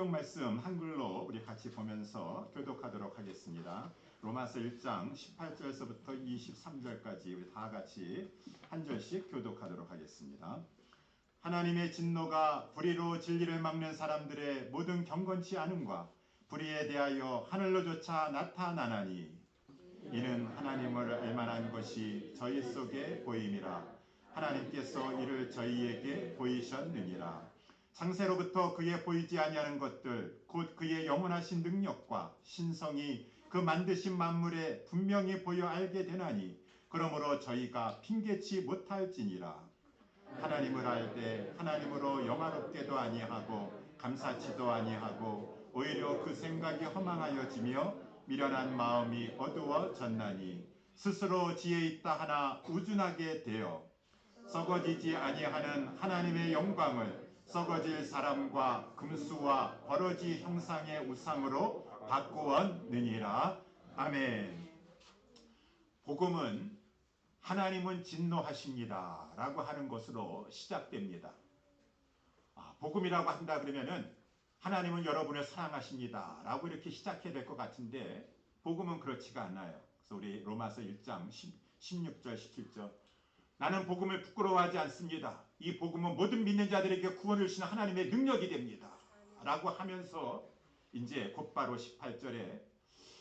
성경 말씀 한글로 우리 같이 보면서 교독하도록 하겠습니다. 로마서 1장 18절에서부터 23절까지 우리 다 같이 한 절씩 교독하도록 하겠습니다. 하나님의 진노가 불의로 진리를 막는 사람들의 모든 경건치 않음과 불의에 대하여 하늘로조차 나타나나니 이는 하나님을 알만한 것이 저희 속에 보임이라. 하나님께서 이를 저희에게 보이셨느니라. 창세로부터 그의 보이지 아니하는 것들 곧 그의 영원하신 능력과 신성이 그 만드신 만물에 분명히 보여 알게 되나니 그러므로 저희가 핑계치 못할지니라. 하나님을 알되 하나님으로 영화롭게도 아니하고 감사치도 아니하고 오히려 그 생각이 허망하여지며 미련한 마음이 어두워졌나니 스스로 지혜 있다 하나 우둔하게 되어 썩어지지 아니하는 하나님의 영광을 썩어질 사람과 금수와 버러지 형상의 우상으로 바꾸었느니라. 아멘. 복음은 하나님은 진노하십니다 라고 하는 것으로 시작됩니다. 복음이라고 한다 그러면은 하나님은 여러분을 사랑하십니다 라고 이렇게 시작해야 될 것 같은데 복음은 그렇지가 않아요. 그래서 우리 로마서 1장 16절 17절 나는 복음을 부끄러워하지 않습니다. 이 복음은 모든 믿는 자들에게 구원을 주시는 하나님의 능력이 됩니다 라고 하면서 이제 곧바로 18절에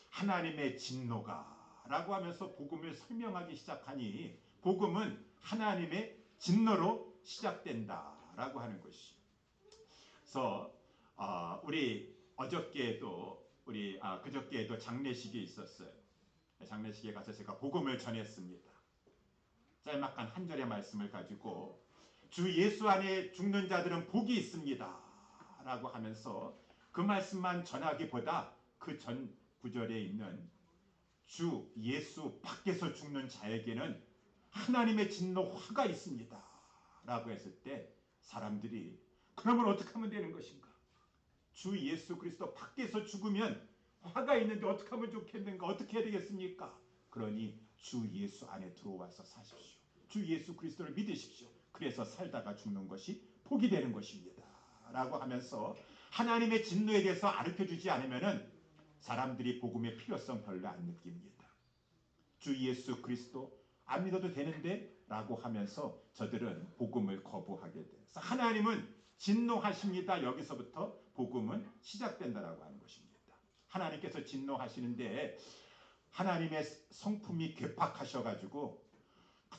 하나님의 진노가 라고 하면서 복음을 설명하기 시작하니 복음은 하나님의 진노로 시작된다 라고 하는 것이. 그래서 우리 어저께에도 그저께에도 장례식이 있었어요. 장례식에 가서 제가 복음을 전했습니다. 짤막한 한 절의 말씀을 가지고 주 예수 안에 죽는 자들은 복이 있습니다 라고 하면서 그 말씀만 전하기보다 그 전 구절에 있는 주 예수 밖에서 죽는 자에게는 하나님의 진노 화가 있습니다 라고 했을 때 사람들이 그러면 어떻게 하면 되는 것인가? 주 예수 그리스도 밖에서 죽으면 화가 있는데 어떻게 하면 좋겠는가? 어떻게 해야 되겠습니까? 그러니 주 예수 안에 들어와서 사십시오. 주 예수 그리스도를 믿으십시오. 그래서 살다가 죽는 것이 복이 되는 것입니다 라고 하면서 하나님의 진노에 대해서 가르쳐주지 않으면 사람들이 복음의 필요성 별로 안 느낍니다. 주 예수 그리스도 안 믿어도 되는데 라고 하면서 저들은 복음을 거부하게 돼요. 하나님은 진노하십니다. 여기서부터 복음은 시작된다라고 하는 것입니다. 하나님께서 진노하시는데 하나님의 성품이 괴팍하셔가지고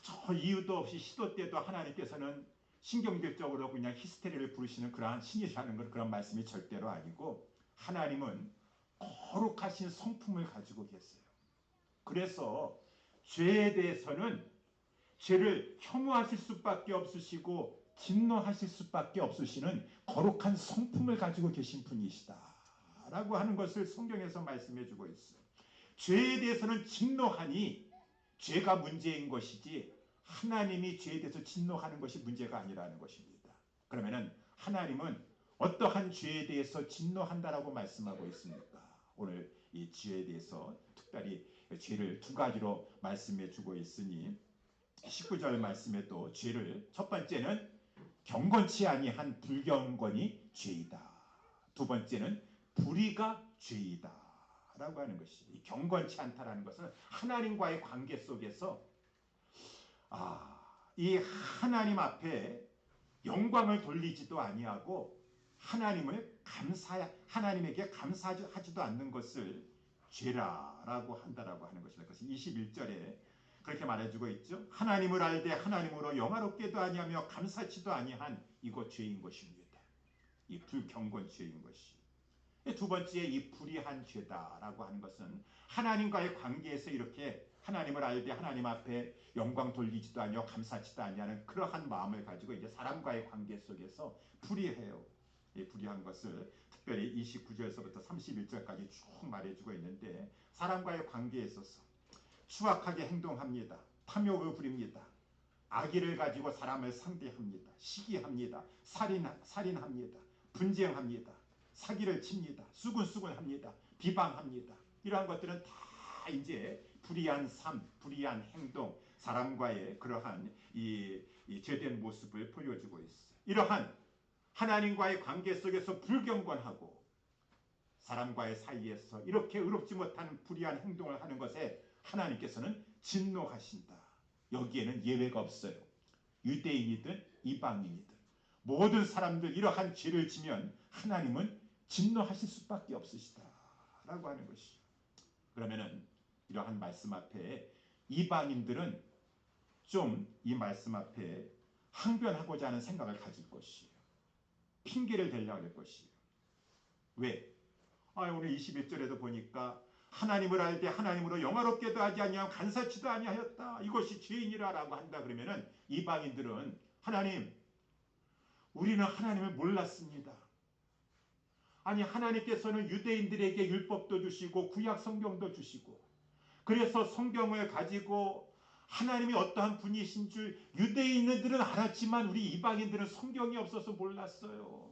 저 이유도 없이 시도 때도 하나님께서는 신경질적으로 그냥 히스테리를 부르시는 그러한 신이라는 그런 말씀이 절대로 아니고 하나님은 거룩하신 성품을 가지고 계세요. 그래서 죄에 대해서는 죄를 혐오하실 수밖에 없으시고 진노하실 수밖에 없으시는 거룩한 성품을 가지고 계신 분이시다 라고 하는 것을 성경에서 말씀해 주고 있어요. 죄에 대해서는 진노하니 죄가 문제인 것이지 하나님이 죄에 대해서 진노하는 것이 문제가 아니라는 것입니다. 그러면은 하나님은 어떠한 죄에 대해서 진노한다라고 말씀하고 있습니까? 오늘 이 죄에 대해서 특별히 죄를 두 가지로 말씀해 주고 있으니 19절 말씀에도 죄를 첫 번째는 경건치 아니한 불경건이 죄이다. 두 번째는 불의가 죄이다 라고 하는 것이 경건치 않다라는 것은 하나님과의 관계 속에서 이 하나님 앞에 영광을 돌리지도 아니하고 하나님에게 감사하지도 않는 것을 죄라라고 한다라고 하는 것입니다. 그래서 21절에 그렇게 말해주고 있죠. 하나님을 알되 하나님으로 영화롭게도 아니하며 감사치도 아니한 이거 죄인 것입니다. 이 불경건 죄인 것이. 두 번째 이 불의한 죄다라고 하는 것은 하나님과의 관계에서 이렇게 하나님을 알되 하나님 앞에 영광 돌리지도 아니하고 감사치도 아니하는 그러한 마음을 가지고 이제 사람과의 관계 속에서 불의해요. 이 불의한 것을 특별히 29절에서부터 31절까지 쭉 말해주고 있는데 사람과의 관계에 있어서 추악하게 행동합니다. 탐욕을 부립니다. 악의를 가지고 사람을 상대합니다. 시기합니다. 살인합니다. 분쟁합니다. 사기를 칩니다. 수군수군합니다. 비방합니다. 이러한 것들은 다 이제 불의한 삶, 불의한 행동, 사람과의 그러한 이 죄된 모습을 보여주고 있어요. 이러한 하나님과의 관계 속에서 불경건하고 사람과의 사이에서 이렇게 의롭지 못한 불의한 행동을 하는 것에 하나님께서는 진노하신다. 여기에는 예외가 없어요. 유대인이든 이방인이든 모든 사람들 이러한 죄를 지면 하나님은 진노하실 수밖에 없으시다 라고 하는 것이죠. 그러면은 이러한 말씀 앞에 이방인들은 좀 이 말씀 앞에 항변하고자 하는 생각을 가질 것이에요. 핑계를 대려고 할 것이에요. 왜? 오늘 21절에도 보니까 하나님을 알되 하나님으로 영화롭게도 하지 아니하며 간사치도 아니하였다. 이것이 죄인이라 라고 한다 그러면은 이방인들은 하나님, 우리는 하나님을 몰랐습니다. 아니 하나님께서는 유대인들에게 율법도 주시고 구약 성경도 주시고 그래서 성경을 가지고 하나님이 어떠한 분이신 줄 유대인들은 알았지만 우리 이방인들은 성경이 없어서 몰랐어요.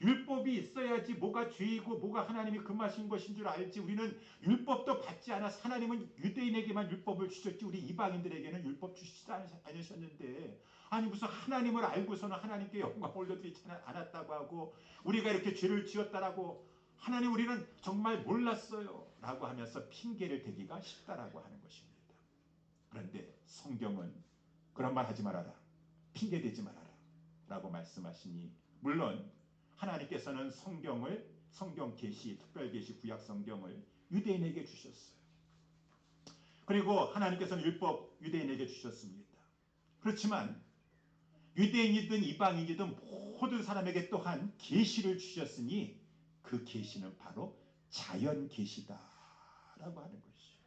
율법이 있어야지 뭐가 죄이고 뭐가 하나님이 금하신 것인 줄 알지. 우리는 율법도 받지 않아서 하나님은 유대인에게만 율법을 주셨지 우리 이방인들에게는 율법 주시지 않으셨는데 아니 무슨 하나님을 알고서는 하나님께 영광 올려드리지 않았다고 하고 우리가 이렇게 죄를 지었다라고 하나님 우리는 정말 몰랐어요 라고 하면서 핑계를 대기가 쉽다라고 하는 것입니다. 그런데 성경은 그런 말 하지 말아라. 핑계대지 말아라 라고 말씀하시니 물론 하나님께서는 성경 계시, 특별 계시 구약 성경을 유대인에게 주셨어요. 그리고 하나님께서는 율법 유대인에게 주셨습니다. 그렇지만 유대인이든 이방인이든 모든 사람에게 또한 계시를 주셨으니 그 계시는 바로 자연 계시다라고 하는 것이죠.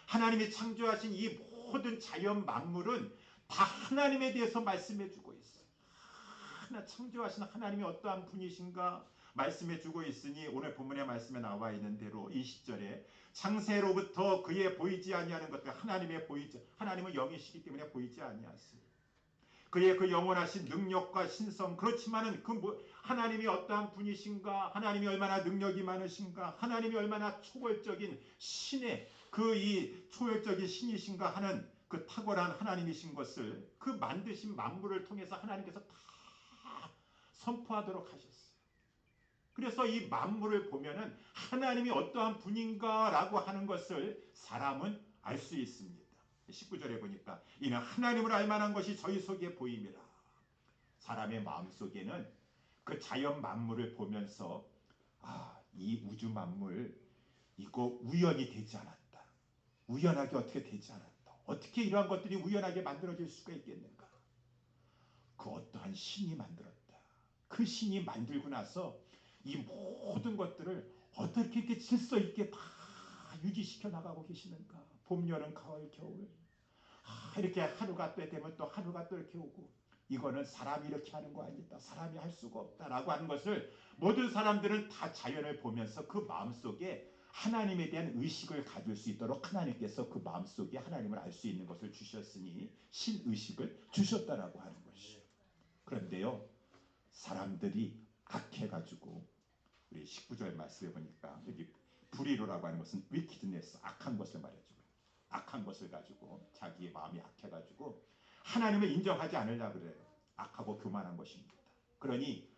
하나님이 창조하신 이 모든 자연 만물은 다 하나님에 대해서 말씀해주고 있어요. 창조하신 하나님이 어떠한 분이신가 말씀해주고 있으니 오늘 본문의 말씀에 나와 있는 대로 20절에 창세로부터 그의 보이지 아니하는 것들 하나님은 영이시기 때문에 보이지 아니하시고 그의 그 영원하신 능력과 신성 그렇지만은 하나님이 어떠한 분이신가 하나님이 얼마나 능력이 많으신가 하나님이 얼마나 초월적인 신의 이 초월적인 신이신가 하는 그 탁월한 하나님이신 것을 그 만드신 만물을 통해서 하나님께서 다 선포하도록 하셨어요. 그래서 이 만물을 보면은 하나님이 어떠한 분인가라고 하는 것을 사람은 알 수 있습니다. 19절에 보니까 이는 하나님을 알 만한 것이 저희 속에 보임이라. 사람의 마음속에는 그 자연 만물을 보면서 이 우주 만물 이거 우연히 되지 않았다. 우연하게 어떻게 되지 않았다. 어떻게 이러한 것들이 우연하게 만들어질 수가 있겠는가. 그 어떠한 신이 만들었다. 그 신이 만들고 나서 이 모든 것들을 어떻게 이렇게 질서 있게 다 유지시켜 나가고 계시는가. 봄, 여름, 가을, 겨울 이렇게 하루가 또 되면 또 하루가 또 이렇게 오고 이거는 사람이 이렇게 하는 거 아니다. 사람이 할 수가 없다라고 하는 것을 모든 사람들은 다 자연을 보면서 그 마음속에 하나님에 대한 의식을 가질 수 있도록 하나님께서 그 마음속에 하나님을 알 수 있는 것을 주셨으니 신의식을 주셨다라고 하는 것이에요. 그런데요. 사람들이 악해가지고 우리 19절 말씀에 보니까 여기 불의로라고 하는 것은 wickedness, 악한 것을 말해주고 악한 것을 가지고 자기의 마음이 악해가지고 하나님을 인정하지 않으려고 그래요. 악하고 교만한 것입니다. 그러니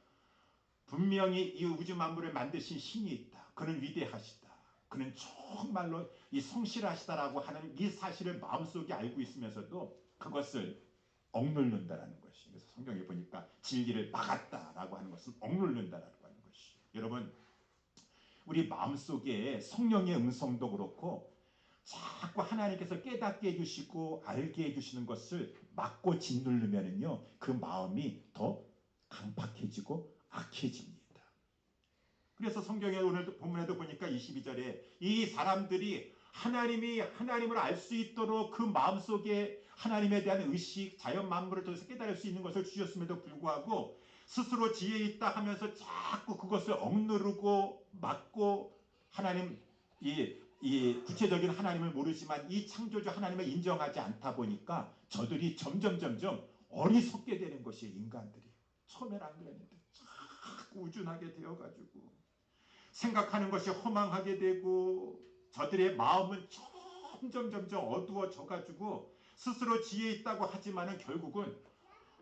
분명히 이 우주 만물을 만드신 신이 있다. 그는 위대하시다. 그는 정말로 이 성실하시다라고 하는 이 사실을 마음속에 알고 있으면서도 그것을 억누른다라는 것이. 그래서 성경에 보니까 진리를 막았다라고 하는 것은 억누른다라고 하는 것이. 여러분 우리 마음속에 성령의 음성도 그렇고 자꾸 하나님께서 깨닫게 해주시고 알게 해주시는 것을 막고 짓누르면은요 그 마음이 더 강팍해지고 악해집니다. 그래서 성경에 오늘 본문에도 보니까 22절에 이 사람들이 하나님을 알 수 있도록 그 마음속에 하나님에 대한 의식, 자연 만물을 통해서 깨달을 수 있는 것을 주셨음에도 불구하고 스스로 지혜 있다 하면서 자꾸 그것을 억누르고 막고 하나님 이 구체적인 하나님을 모르지만 이 창조주 하나님을 인정하지 않다 보니까 저들이 점점 어리석게 되는 것이 인간들이. 처음엔 안 그랬는데 자꾸 우준하게 되어가지고 생각하는 것이 허망하게 되고 저들의 마음은 점점 어두워져가지고 스스로 지혜 있다고 하지만은 결국은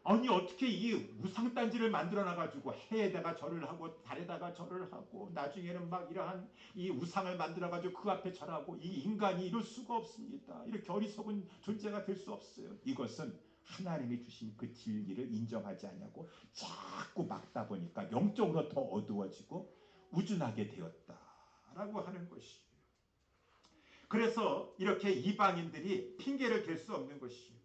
아니 어떻게 이 우상단지를 만들어놔가지고 해에다가 절을 하고 달에다가 절을 하고 나중에는 막 이러한 이 우상을 만들어가지고 그 앞에 절하고, 이 인간이 이럴 수가 없습니다. 이렇게 어리석은 존재가 될 수 없어요. 이것은 하나님이 주신 그 진리를 인정하지 않냐고 자꾸 막다 보니까 영적으로 더 어두워지고 우준하게 되었다라고 하는 것이에요. 그래서 이렇게 이방인들이 핑계를 댈 수 없는 것이에요.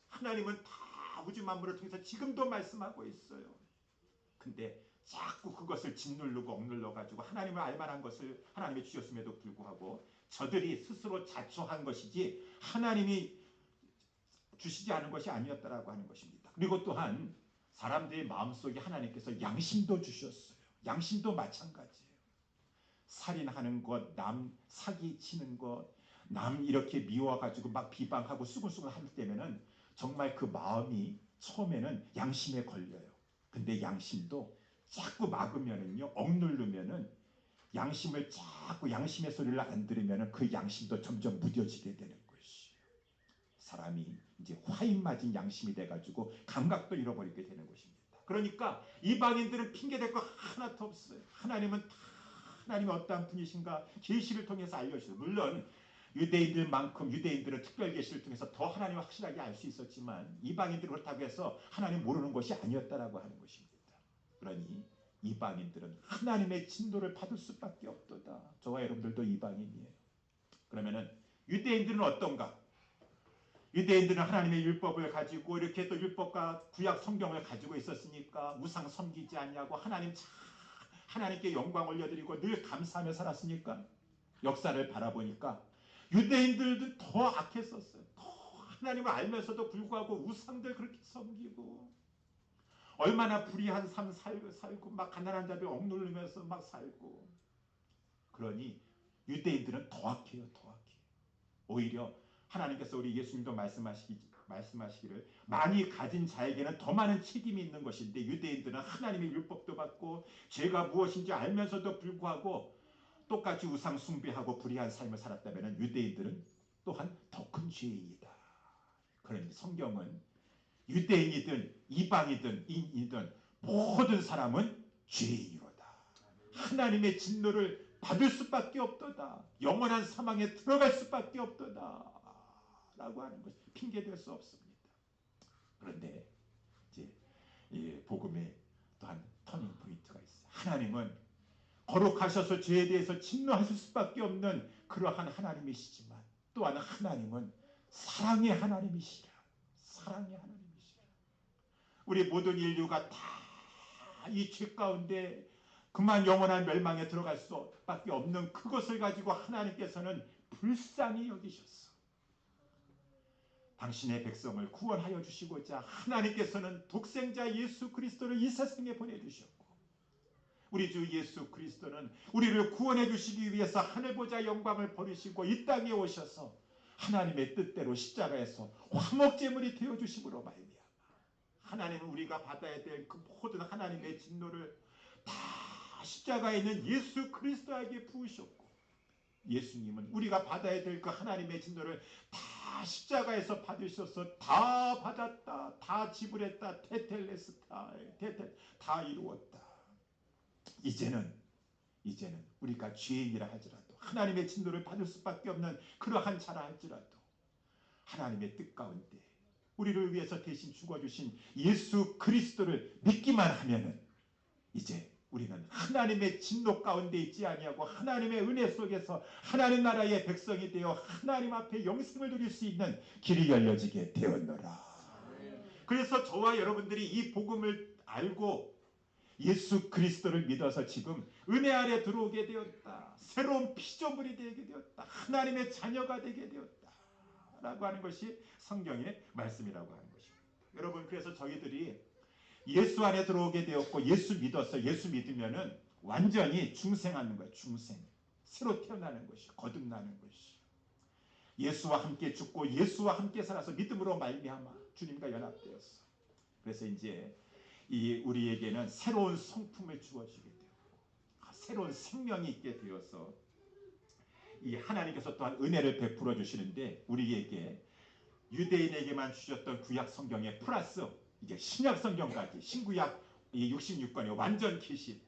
하나님은 다 우주 만물을 통해서 지금도 말씀하고 있어요. 근데 자꾸 그것을 짓누르고 억눌러 가지고 하나님을 알만한 것을 하나님이 주셨음에도 불구하고 저들이 스스로 자초한 것이지 하나님이 주시지 않은 것이 아니었다라고 하는 것입니다. 그리고 또한 사람들의 마음속에 하나님께서 양심도 주셨어요. 양심도 마찬가지예요. 살인하는 것, 남 사기치는 것, 남 이렇게 미워가지고 막 비방하고 수근수근 할 때면은 정말 그 마음이 처음에는 양심에 걸려요. 근데 양심도 자꾸 막으면은요, 억누르면은 양심을 자꾸 양심의 소리를 안 들으면은 그 양심도 점점 무뎌지게 되는 것이에요. 사람이 이제 화인 맞은 양심이 돼가지고 감각도 잃어버리게 되는 것입니다. 그러니까 이방인들은 핑계댈 거 하나도 없어요. 하나님은 다 하나님이 어떠한 분이신가 계시를 통해서 알려주세요. 물론 유대인들만큼 유대인들은 특별 계시를 통해서 더 하나님을 확실하게 알 수 있었지만 이방인들은 그렇다고 해서 하나님 모르는 것이 아니었다라고 하는 것입니다. 그러니 이방인들은 하나님의 진노를 받을 수밖에 없도다. 저와 여러분들도 이방인이에요. 그러면은 유대인들은 어떤가? 유대인들은 하나님의 율법을 가지고 이렇게 또 율법과 구약 성경을 가지고 있었으니까 우상 섬기지 않냐고 하나님께 영광 올려드리고 늘 감사하며 살았으니까 역사를 바라보니까 유대인들도 더 악했었어요. 더 하나님을 알면서도 불구하고 우상들 그렇게 섬기고 얼마나 불의한 삶 살고 막 가난한 자들 억누르면서 막 살고. 그러니 유대인들은 더 악해요. 더 악해요. 오히려 하나님께서 우리 예수님도 말씀하시기를 많이 가진 자에게는 더 많은 책임이 있는 것인데 유대인들은 하나님의 율법도 받고 죄가 무엇인지 알면서도 불구하고 똑같이 우상 숭배하고 불의한 삶을 살았다면 유대인들은 또한 더 큰 죄인이다. 그런데 성경은 유대인이든 이방이든 인이든 모든 사람은 죄인이로다. 하나님의 진노를 받을 수밖에 없도다. 영원한 사망에 들어갈 수밖에 없도다. 라고 하는 것이 핑계될 수 없습니다. 그런데 이제 이 복음에 또한 터닝 포인트가 있어요. 하나님은 거룩하셔서 죄에 대해서 진노하실 수밖에 없는 그러한 하나님이시지만 또한 하나님은 사랑의 하나님이시라. 사랑의 하나님이시라. 우리 모든 인류가 다 이 죄 가운데 그만 영원한 멸망에 들어갈 수밖에 없는 그것을 가지고 하나님께서는 불쌍히 여기셨어. 당신의 백성을 구원하여 주시고자 하나님께서는 독생자 예수 그리스도를 이 세상에 보내주셨고 우리 주 예수 그리스도는 우리를 구원해 주시기 위해서 하늘 보좌 영광을 버리시고 이 땅에 오셔서 하나님의 뜻대로 십자가에서 화목제물이 되어주심으로 말미암아 하나님은 우리가 받아야 될 그 모든 하나님의 진노를 다 십자가에 있는 예수 그리스도에게 부으셨고 예수님은 우리가 받아야 될 그 하나님의 진노를 다 십자가에서 받으셔서 다 받았다. 다 지불했다. 테텔레스타. 다 이루었다. 이제는 우리가 죄인이라 할지라도 하나님의 진노를 받을 수밖에 없는 그러한 자라 할지라도 하나님의 뜻 가운데 우리를 위해서 대신 죽어주신 예수 그리스도를 믿기만 하면은 이제 우리는 하나님의 진노 가운데 있지 아니하고 하나님의 은혜 속에서 하나님 나라의 백성이 되어 하나님 앞에 영생을 누릴 수 있는 길이 열려지게 되었노라. 그래서 저와 여러분들이 이 복음을 알고 예수 그리스도를 믿어서 지금 은혜 아래 들어오게 되었다. 새로운 피조물이 되게 되었다. 하나님의 자녀가 되게 되었다. 라고 하는 것이 성경의 말씀이라고 하는 것입니다. 여러분 그래서 저희들이 예수 안에 들어오게 되었고 예수 믿어서 예수 믿으면은 완전히 중생하는 거예요. 중생. 새로 태어나는 것이 거듭나는 것이. 예수와 함께 죽고 예수와 함께 살아서 믿음으로 말미암아 주님과 연합되었어. 그래서 이제 이 우리에게는 새로운 성품을 주어지게 되었고 새로운 생명이 있게 되어서 이 하나님께서 또한 은혜를 베풀어 주시는데 우리에게 유대인에게만 주셨던 구약 성경에 플러스 이제 신약 성경까지 신구약 이 66권의 완전 계시,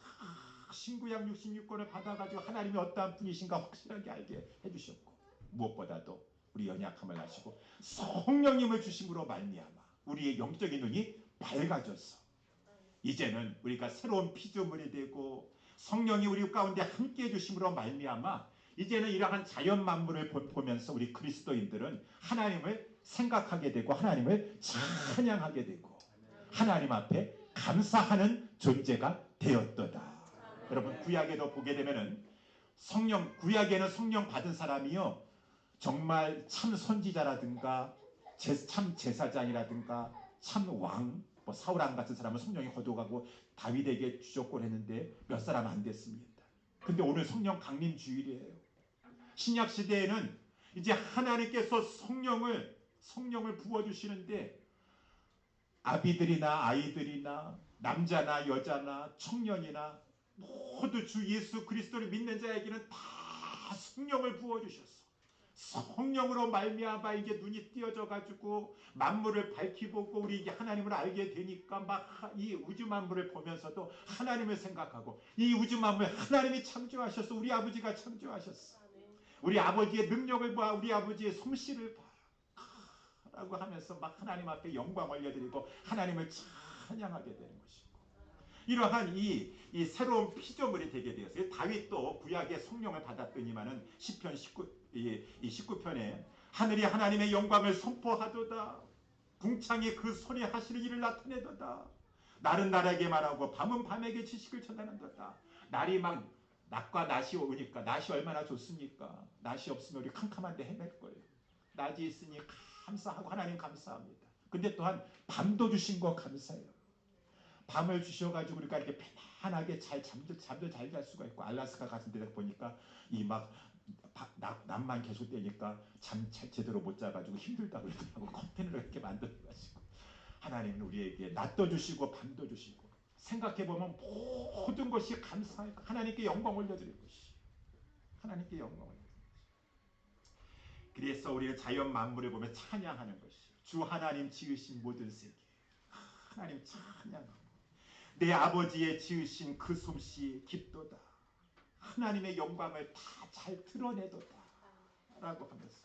신구약 66권을 받아가지고 하나님이 어떠한 분이신가 확실하게 알게 해주셨고, 무엇보다도 우리 연약함을 아시고 성령님을 주심으로 말미암아 우리의 영적인 눈이 밝아졌어. 이제는 우리가 새로운 피조물이 되고 성령이 우리 가운데 함께해 주심으로 말미암아 이제는 이러한 자연 만물을 보면서 우리 그리스도인들은 하나님을 생각하게 되고 하나님을 찬양하게 되고 하나님 앞에 감사하는 존재가 되었도다. 여러분, 구약에도 보게 되면은 구약에는 성령 받은 사람이요, 정말 참 선지자라든가 참 제사장이라든가 참 왕, 사울왕 같은 사람은 성령이 거둬가고 다윗에게 주족권 했는데 몇 사람 안 됐습니다. 근데 오늘 성령 강림 주일이에요. 신약 시대에는 이제 하나님께서 성령을 부어주시는데 아비들이나 아이들이나 남자나 여자나 청년이나 모두 주 예수 그리스도를 믿는 자에게는 다 성령을 부어주셨어. 성령으로 말미암아 이제 눈이 띄어져 가지고 만물을 밝히 보고 우리 이게 하나님을 알게 되니까 막 이 우주 만물을 보면서도 하나님을 생각하고, 이 우주 만물 하나님이 창조하셨어. 우리 아버지가 창조하셨어. 우리 아버지의 능력을 봐, 우리 아버지의 솜씨를 봐 라고 하면서 막 하나님 앞에 영광 올려드리고 하나님을 찬양하게 되는 것이고, 이러한 이 새로운 피조물이 되게 되었어요. 다윗도 구약의 성령을 받았더니만은 시편 19편에 하늘이 하나님의 영광을 선포하도다. 궁창이 그 손에 하시는 일을 나타내도다. 날은 날에게 말하고 밤은 밤에게 지식을 전하는도다. 낮과 낮이 오니까, 낮이 얼마나 좋습니까? 낮이 없으면 우리 캄캄한데 헤맬 거예요. 낮이 있으니 감사하고 하나님 감사합니다. 근데 또한 밤도 주신 거 감사해요. 밤을 주셔가지고 우리가 이렇게 편안하게 잠도 잘 잘 수가 있고, 알라스카 같은 데 보니까 낮만 계속 되니까 잠 제대로 못 자가지고 힘들다고 그러더라고. 커튼을 이렇게 만들어가지고. 하나님은 우리에게 낮도 주시고 밤도 주시고, 생각해보면 모든 것이 감사하고 하나님께 영광 올려드릴 것이, 하나님께 영광 올려드릴 것이. 그래서 우리는 자연 만물을 보면 찬양하는 것이, 주 하나님 지으신 모든 세계 하나님 찬양하고, 내 아버지의 지으신 그 솜씨 깊도다. 하나님의 영광을 다 잘 드러내도다 라고 하면서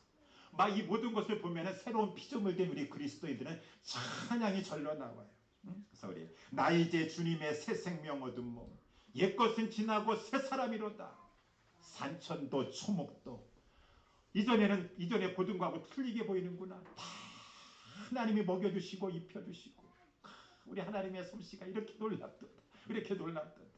막 이 모든 것을 보면 새로운 피조물 된 우리 그리스도인들은 찬양이 절로 나와요. 그래서 우리 나 이제 주님의 새 생명 얻은 몸, 옛것은 지나고 새 사람이로다. 산천도 초목도 이전에 보던 거하고 틀리게 보이는구나. 다 하나님이 먹여주시고 입혀주시고, 우리 하나님의 솜씨가 이렇게 놀랍도다. 이렇게 놀랍도다.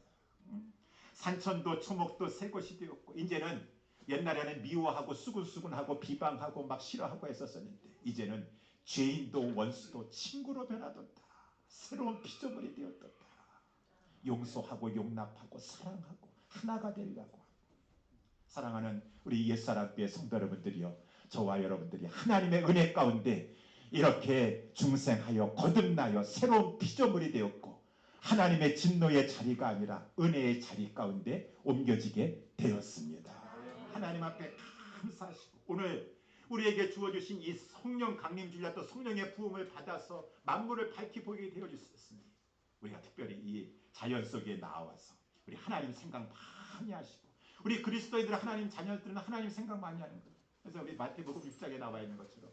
산천도 초목도 새 것이 되었고, 이제는 옛날에는 미워하고 수군수군하고 비방하고 막 싫어하고 했었는데 이제는 죄인도 원수도 친구로 변하도다. 새로운 피조물이 되었도다. 용서하고 용납하고 사랑하고 하나가 되려고. 사랑하는 우리 옛사람교회 성도 여러분들이요, 저와 여러분들이 하나님의 은혜 가운데 이렇게 중생하여 거듭나여 새로운 피조물이 되었고, 하나님의 진노의 자리가 아니라 은혜의 자리 가운데 옮겨지게 되었습니다. 하나님 앞에 감사하시고, 오늘 우리에게 주어주신 이 성령 강림 주일날 또 성령의 부음을 받아서 만물을 밝히 보게 되어주셨으니, 우리가 특별히 이 자연 속에 나와서 우리 하나님 생각 많이 하시고, 우리 그리스도인들 하나님 자녀들은 하나님 생각 많이 하는 거예요. 그래서 우리 마태복음 6장에 나와 있는 것처럼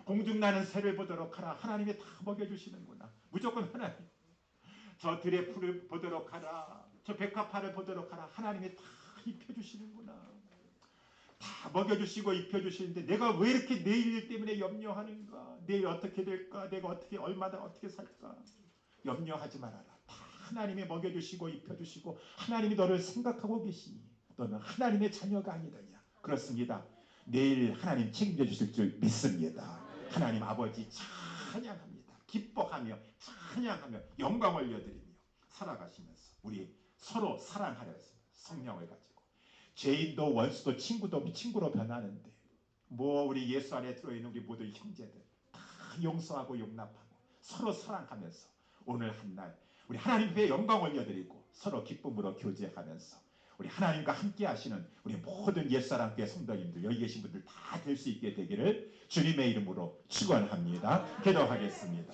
공중나는 새를 보도록 하라. 하나님이 다 먹여주시는구나. 무조건 하나님. 저 들의 풀을 보도록 하라. 저 백합화를 보도록 하라. 하나님이 다 입혀주시는구나. 다 먹여주시고 입혀주시는데 내가 왜 이렇게 내일 일 때문에 염려하는가? 내일 어떻게 될까? 내가 얼마나 어떻게 살까? 염려하지 말아라. 다 하나님이 먹여주시고 입혀주시고 하나님이 너를 생각하고 계시니 너는 하나님의 자녀가 아니더냐. 그렇습니다. 내일 하나님 책임져 주실 줄 믿습니다. 하나님 아버지 찬양합니다. 기뻐하며 찬양하며 영광 올려드리며 살아가시면서 우리 서로 사랑하려 했습니다. 성령을 가지고 죄인도 원수도 친구로 변하는데 우리 예수 안에 들어있는 우리 모든 형제들 다 용서하고 용납하고 서로 사랑하면서 오늘 한날 우리 하나님 앞에 영광 올려드리고 서로 기쁨으로 교제하면서 우리 하나님과 함께 하시는 우리 모든 옛사람교회 성도님들, 여기 계신 분들 다 될 수 있게 되기를 주님의 이름으로 축원합니다. 기도하겠습니다.